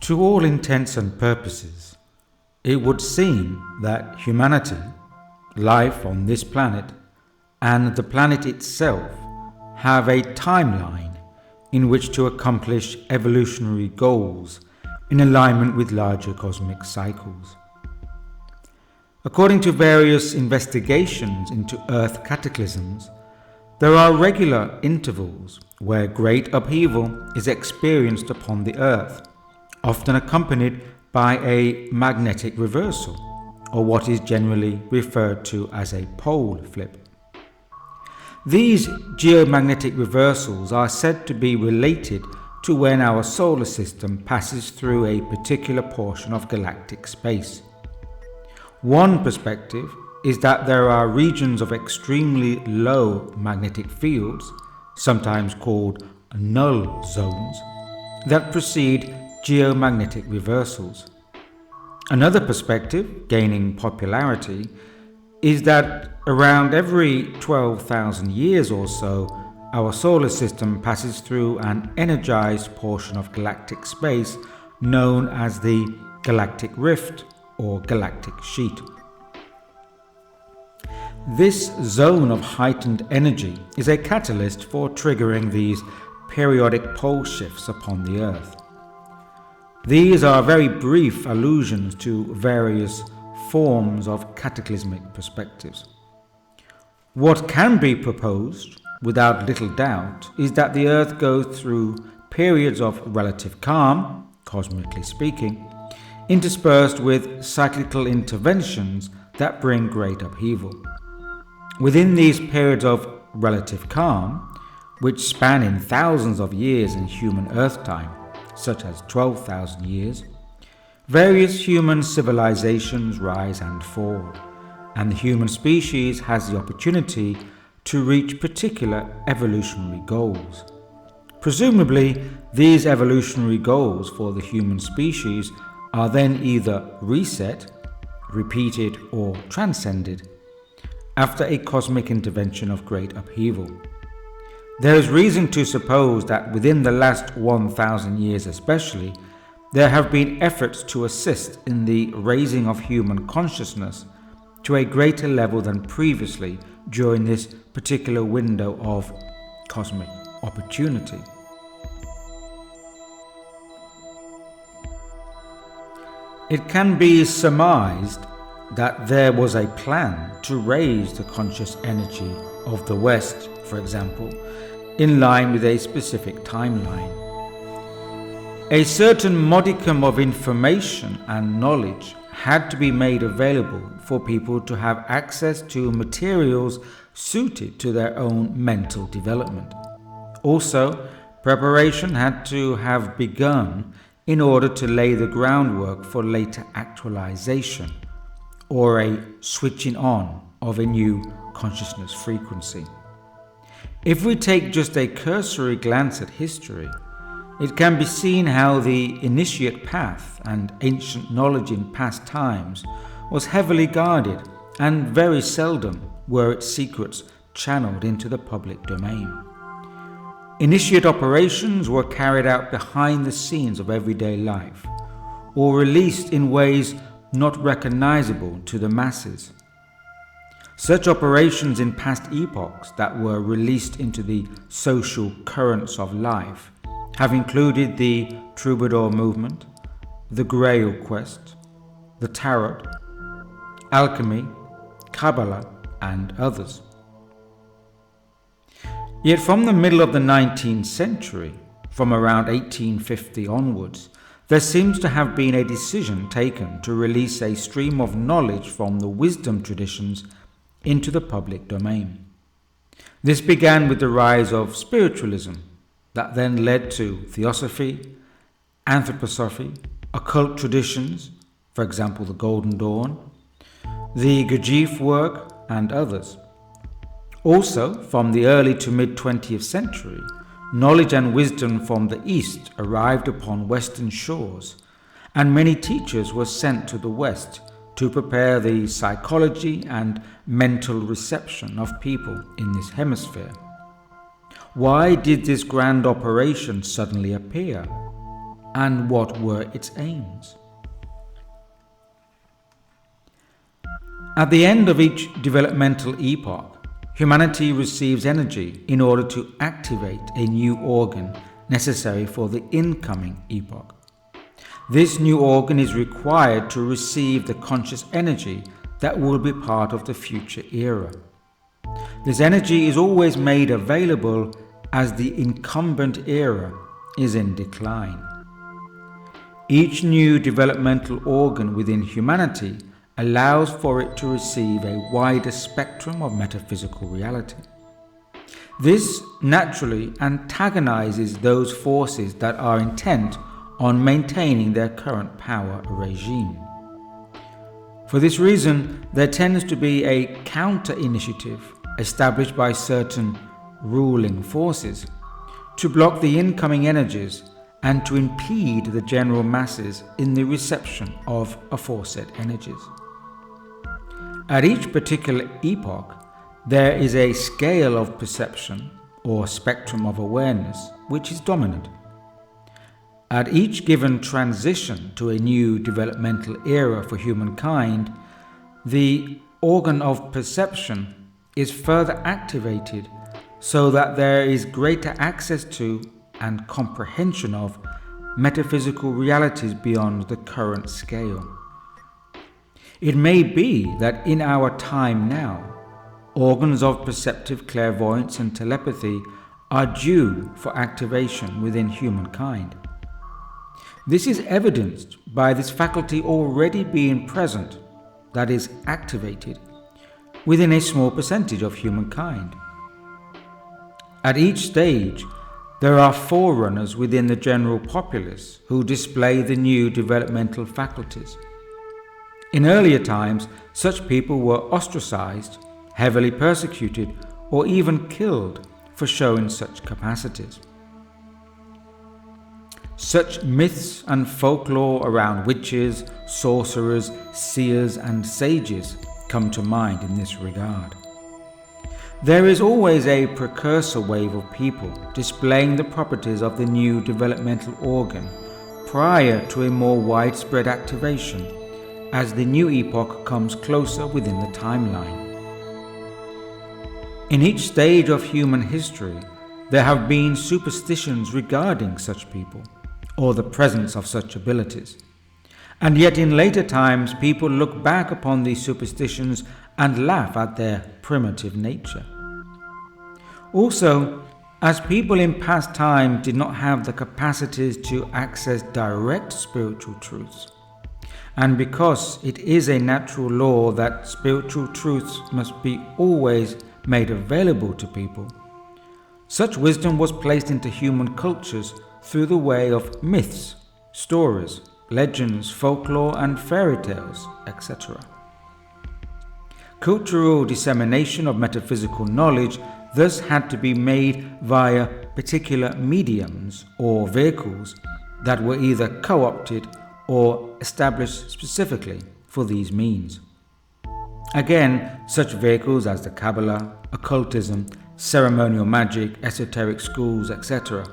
To all intents and purposes, it would seem that humanity, life on this planet, and the planet itself have a timeline in which to accomplish evolutionary goals in alignment with larger cosmic cycles. According to various investigations into Earth cataclysms, there are regular intervals where great upheaval is experienced upon the Earth, often accompanied by a magnetic reversal, or what is generally referred to as a pole flip. These geomagnetic reversals are said to be related to when our solar system passes through a particular portion of galactic space. One perspective is that there are regions of extremely low magnetic fields, sometimes called null zones, that precede geomagnetic reversals. Another perspective, gaining popularity, is that around every 12,000 years or so, our solar system passes through an energized portion of galactic space known as the galactic rift or galactic sheet. This zone of heightened energy is a catalyst for triggering these periodic pole shifts upon the Earth. These are very brief allusions to various forms of cataclysmic perspectives. What can be proposed, without little doubt, is that the Earth goes through periods of relative calm, cosmically speaking, interspersed with cyclical interventions that bring great upheaval. Within these periods of relative calm, which span in thousands of years in human Earth time, such as 12,000 years, various human civilizations rise and fall, and the human species has the opportunity to reach particular evolutionary goals. Presumably, these evolutionary goals for the human species are then either reset, repeated, or transcended after a cosmic intervention of great upheaval. There is reason to suppose that within the last 1,000 years especially, there have been efforts to assist in the raising of human consciousness to a greater level than previously during this particular window of cosmic opportunity. It can be surmised that there was a plan to raise the conscious energy of the West, for example, in line with a specific timeline. A certain modicum of information and knowledge had to be made available for people to have access to materials suited to their own mental development. Also, preparation had to have begun in order to lay the groundwork for later actualization, or a switching on of a new consciousness frequency. If we take just a cursory glance at history, it can be seen how the initiate path and ancient knowledge in past times was heavily guarded, and very seldom were its secrets channeled into the public domain. Initiate operations were carried out behind the scenes of everyday life, or released in ways not recognizable to the masses. Such operations in past epochs that were released into the social currents of life have included the troubadour movement, the Grail quest, the tarot, alchemy, Kabbalah, and others. Yet from the middle of the 19th century, from around 1850 onwards, there seems to have been a decision taken to release a stream of knowledge from the wisdom traditions into the public domain. This began with the rise of spiritualism, that then led to theosophy, anthroposophy, occult traditions, for example the Golden Dawn, the Gurdjieff work, and others. Also, from the early to mid-20th century, knowledge and wisdom from the East arrived upon Western shores, and many teachers were sent to the West to prepare the psychology and mental reception of people in this hemisphere. Why did this grand operation suddenly appear? and what were its aims? At the end of each developmental epoch, humanity receives energy in order to activate a new organ necessary for the incoming epoch. This new organ is required to receive the conscious energy that will be part of the future era. This energy is always made available as the incumbent era is in decline. Each new developmental organ within humanity allows for it to receive a wider spectrum of metaphysical reality. This naturally antagonizes those forces that are intent on maintaining their current power regime. For this reason, there tends to be a counter-initiative established by certain ruling forces to block the incoming energies and to impede the general masses in the reception of aforesaid energies. At each particular epoch, there is a scale of perception or spectrum of awareness which is dominant. At each given transition to a new developmental era for humankind, the organ of perception is further activated so that there is greater access to and comprehension of metaphysical realities beyond the current scale. It may be that in our time now, organs of perceptive clairvoyance and telepathy are due for activation within humankind. This is evidenced by this faculty already being present, that is, activated, within a small percentage of humankind. At each stage, there are forerunners within the general populace who display the new developmental faculties. In earlier times, such people were ostracized, heavily persecuted, or even killed for showing such capacities. Such myths and folklore around witches, sorcerers, seers, and sages come to mind in this regard. There is always a precursor wave of people displaying the properties of the new developmental organ prior to a more widespread activation as the new epoch comes closer within the timeline. In each stage of human history, there have been superstitions regarding such people, or the presence of such abilities. And yet in later times, people look back upon these superstitions and laugh at their primitive nature. Also, as people in past time did not have the capacities to access direct spiritual truths, and because it is a natural law that spiritual truths must be always made available to people, such wisdom was placed into human cultures through the way of myths, stories, legends, folklore, and fairy tales, etc. Cultural dissemination of metaphysical knowledge thus had to be made via particular mediums or vehicles that were either co-opted or established specifically for these means. Again, such vehicles as the Kabbalah, occultism, ceremonial magic, esoteric schools, etc.,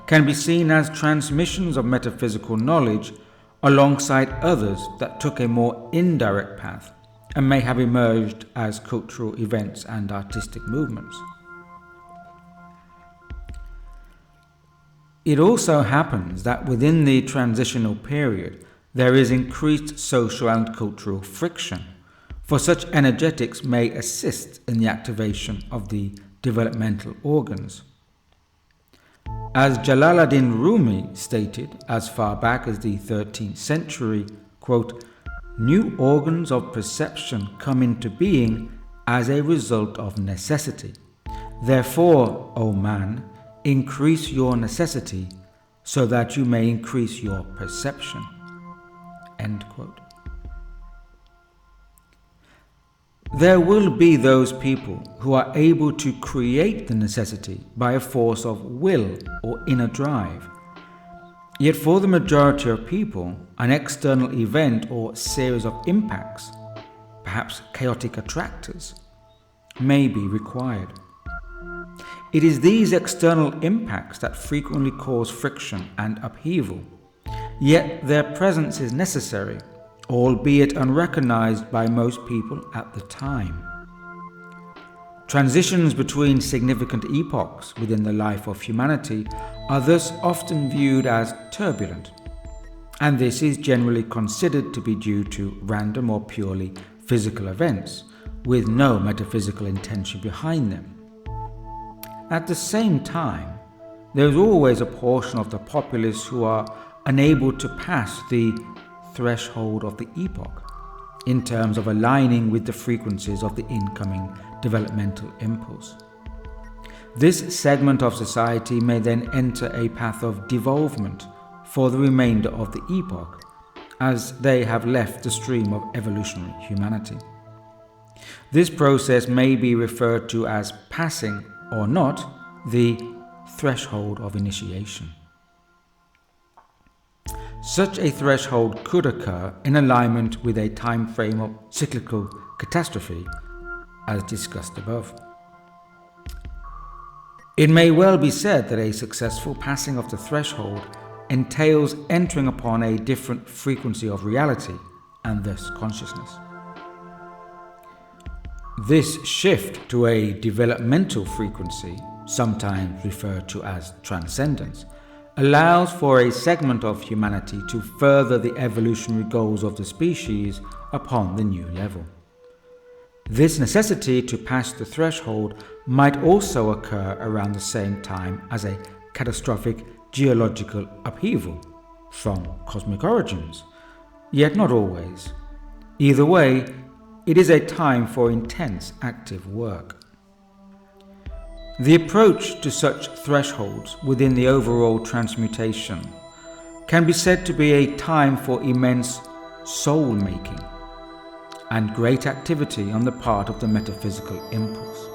can be seen as transmissions of metaphysical knowledge alongside others that took a more indirect path and may have emerged as cultural events and artistic movements. It also happens that within the transitional period, there is increased social and cultural friction, for such energetics may assist in the activation of the developmental organs. As Jalaluddin Rumi stated as far back as the 13th century, quote, "New organs of perception come into being as a result of necessity. Therefore, O man, increase your necessity so that you may increase your perception." End quote. There will be those people who are able to create the necessity by a force of will or inner drive. Yet for the majority of people, an external event or series of impacts, perhaps chaotic attractors, may be required. It is these external impacts that frequently cause friction and upheaval yet their presence is necessary, albeit unrecognized by most people at the time. Transitions between significant epochs within the life of humanity are thus often viewed as turbulent, and this is generally considered to be due to random or purely physical events with no metaphysical intention behind them. At the same time, there is always a portion of the populace who are unable to pass the threshold of the epoch in terms of aligning with the frequencies of the incoming developmental impulse. This segment of society may then enter a path of devolvement for the remainder of the epoch, as they have left the stream of evolutionary humanity. This process may be referred to as passing or not the threshold of initiation. Such a threshold could occur in alignment with a time frame of cyclical catastrophe, as discussed above. It may well be said that a successful passing of the threshold entails entering upon a different frequency of reality and thus consciousness. This shift to a developmental frequency, sometimes referred to as transcendence, allows for a segment of humanity to further the evolutionary goals of the species upon the new level. This necessity to pass the threshold might also occur around the same time as a catastrophic geological upheaval from cosmic origins, yet not always. Either way, it is a time for intense active work. The approach to such thresholds within the overall transmutation can be said to be a time for immense soul-making and great activity on the part of the metaphysical impulse.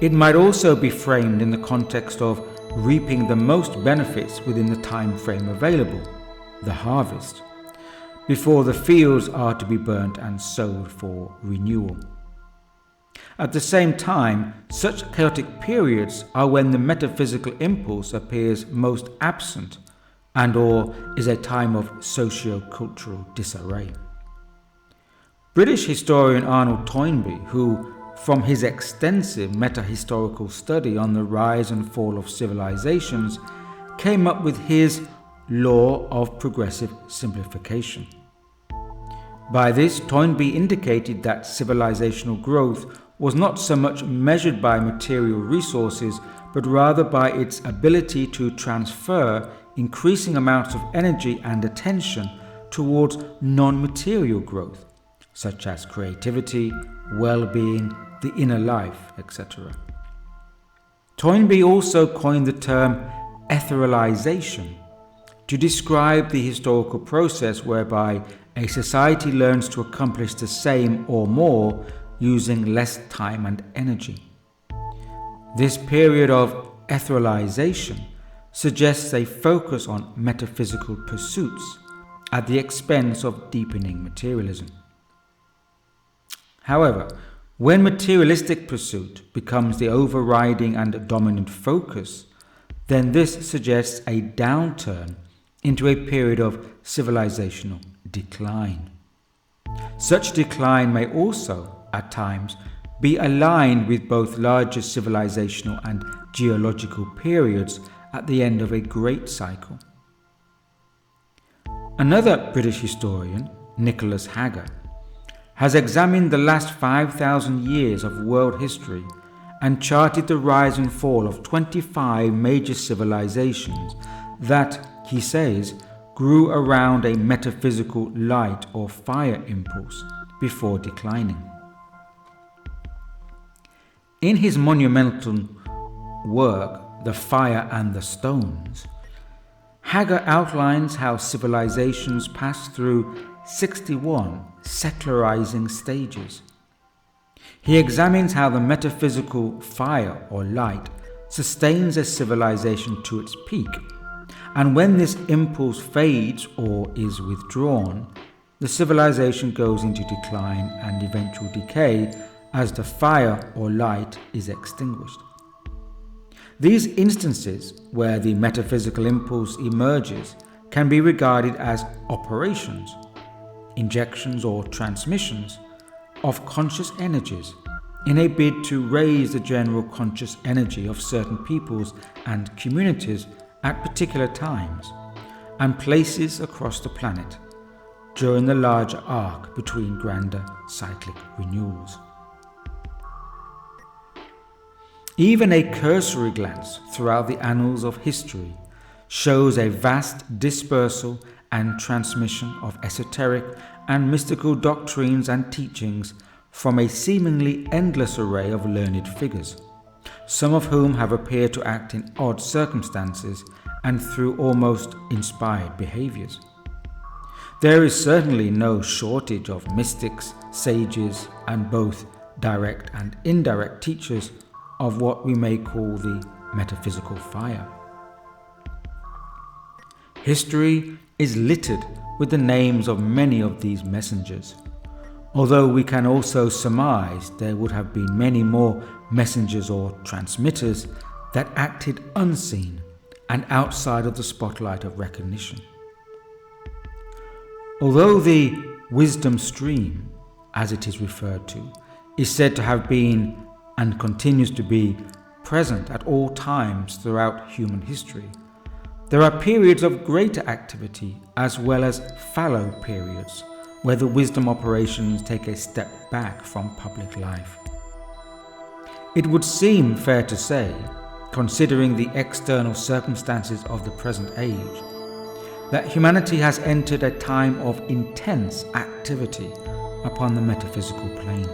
It might also be framed in the context of reaping the most benefits within the time frame available, the harvest, before the fields are to be burnt and sowed for renewal. At the same time, such chaotic periods are when the metaphysical impulse appears most absent and/or is a time of socio-cultural disarray. British historian Arnold Toynbee, who, from his extensive meta-historical study on the rise and fall of civilizations, came up with his law of progressive simplification. By this, Toynbee indicated that civilizational growth was not so much measured by material resources, but rather by its ability to transfer increasing amounts of energy and attention towards non-material growth, such as creativity, well-being, the inner life, etc. Toynbee also coined the term etherealization to describe the historical process whereby a society learns to accomplish the same or more using less time and energy. This period of etherealization suggests a focus on metaphysical pursuits at the expense of deepening materialism. However, when materialistic pursuit becomes the overriding and dominant focus, then this suggests a downturn into a period of civilizational decline. Such decline may also, at times, be aligned with both larger civilizational and geological periods at the end of a great cycle. Another British historian, Nicholas Hager, has examined the last 5,000 years of world history and charted the rise and fall of 25 major civilizations that, he says, grew around a metaphysical light or fire impulse before declining. In his monumental work, The Fire and the Stones, Hager outlines how civilizations pass through 61 secularizing stages. He examines how the metaphysical fire or light sustains a civilization to its peak, and when this impulse fades or is withdrawn, the civilization goes into decline and eventual decay as the fire or light is extinguished. These instances where the metaphysical impulse emerges can be regarded as operations, injections or transmissions of conscious energies in a bid to raise the general conscious energy of certain peoples and communities at particular times and places across the planet during the larger arc between grander cyclic renewals. Even a cursory glance throughout the annals of history shows a vast dispersal and transmission of esoteric and mystical doctrines and teachings from a seemingly endless array of learned figures, some of whom have appeared to act in odd circumstances and through almost inspired behaviors. There is certainly no shortage of mystics, sages, and both direct and indirect teachers of what we may call the metaphysical fire. History is littered with the names of many of these messengers, although we can also surmise there would have been many more messengers or transmitters that acted unseen and outside of the spotlight of recognition. Although the wisdom stream, as it is referred to, is said to have been and continues to be present at all times throughout human history, there are periods of greater activity as well as fallow periods where the wisdom operations take a step back from public life. It would seem fair to say, considering the external circumstances of the present age, that humanity has entered a time of intense activity upon the metaphysical plane.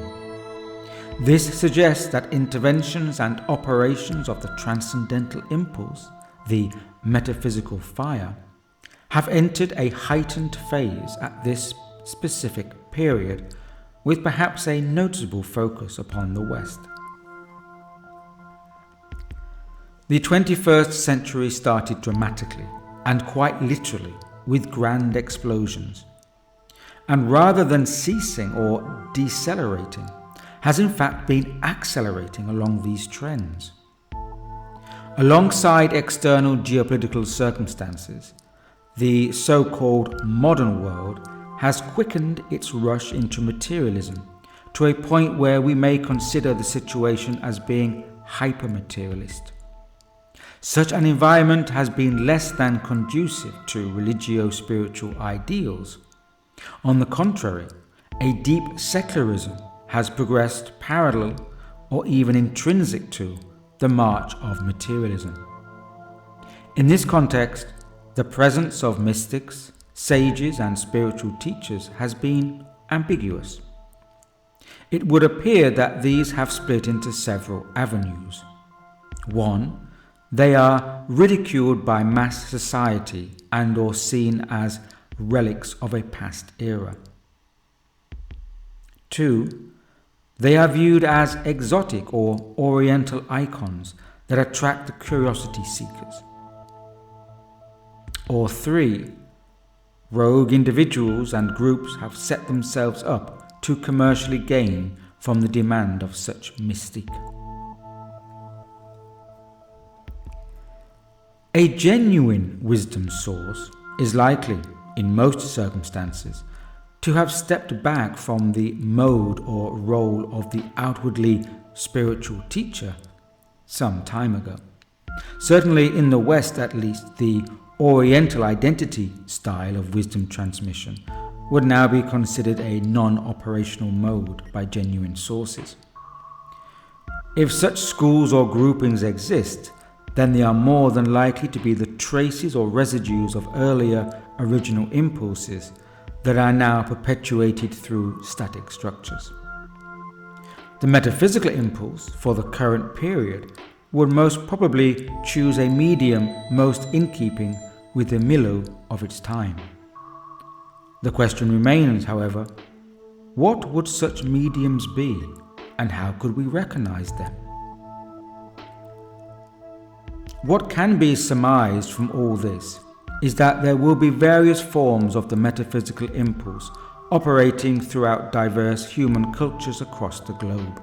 This suggests that interventions and operations of the transcendental impulse, the metaphysical fire, have entered a heightened phase at this specific period, with perhaps a noticeable focus upon the West. The 21st century started dramatically and quite literally with grand explosions, and rather than ceasing or decelerating, has in fact been accelerating along these trends. Alongside external geopolitical circumstances, the so-called modern world has quickened its rush into materialism to a point where we may consider the situation as being hyper-materialist. Such an environment has been less than conducive to religio-spiritual ideals. On the contrary, a deep secularism has progressed parallel or even intrinsic to the march of materialism. In this context, the presence of mystics, sages, and spiritual teachers has been ambiguous. It would appear that these have split into several avenues. 1. They are ridiculed by mass society and or seen as relics of a past era. 2. They are viewed as exotic or oriental icons that attract the curiosity seekers. Or 3. Rogue individuals and groups have set themselves up to commercially gain from the demand of such mystique. A genuine wisdom source is likely, in most circumstances, to have stepped back from the mode or role of the outwardly spiritual teacher some time ago. Certainly in the West, at least, the Oriental identity style of wisdom transmission would now be considered a non-operational mode by genuine sources. If such schools or groupings exist, then they are more than likely to be the traces or residues of earlier original impulses that are now perpetuated through static structures. The metaphysical impulse for the current period would most probably choose a medium most in keeping with the milieu of its time. The question remains, however, what would such mediums be, and how could we recognize them? What can be surmised from all this is that there will be various forms of the metaphysical impulse operating throughout diverse human cultures across the globe.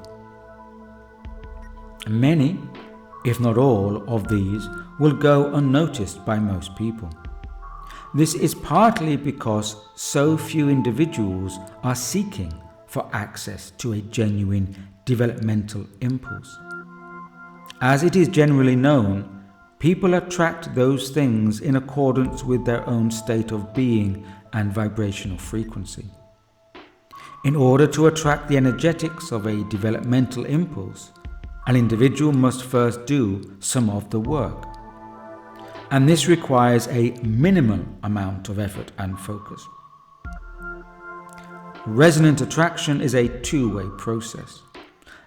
Many, if not all, of these will go unnoticed by most people. This is partly because so few individuals are seeking for access to a genuine developmental impulse. As it is generally known, people attract those things in accordance with their own state of being and vibrational frequency. In order to attract the energetics of a developmental impulse, an individual must first do some of the work. And this requires a minimal amount of effort and focus. Resonant attraction is a two-way process.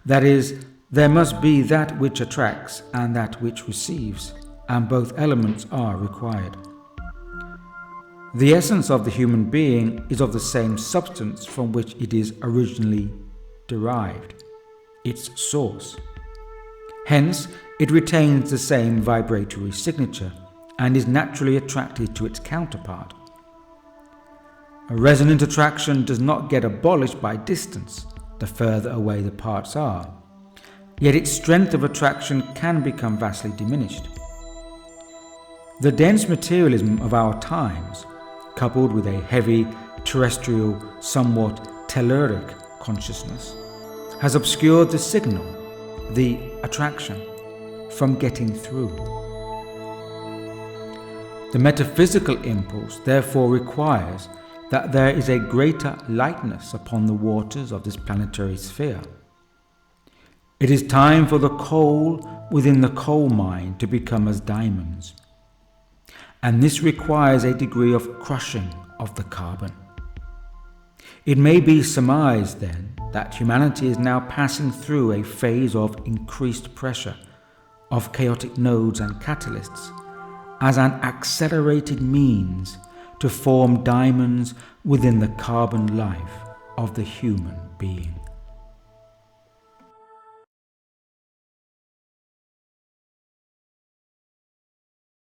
That is, there must be that which attracts and that which receives, and both elements are required. The essence of the human being is of the same substance from which it is originally derived, its source. Hence, it retains the same vibratory signature and is naturally attracted to its counterpart. A resonant attraction does not get abolished by distance, the further away the parts are, yet its strength of attraction can become vastly diminished. The dense materialism of our times, coupled with a heavy, terrestrial, somewhat telluric consciousness, has obscured the signal, the attraction, from getting through. The metaphysical impulse therefore requires that there is a greater lightness upon the waters of this planetary sphere. It is time for the coal within the coal mine to become as diamonds. And this requires a degree of crushing of the carbon. It may be surmised then that humanity is now passing through a phase of increased pressure, of chaotic nodes and catalysts, as an accelerated means to form diamonds within the carbon life of the human being.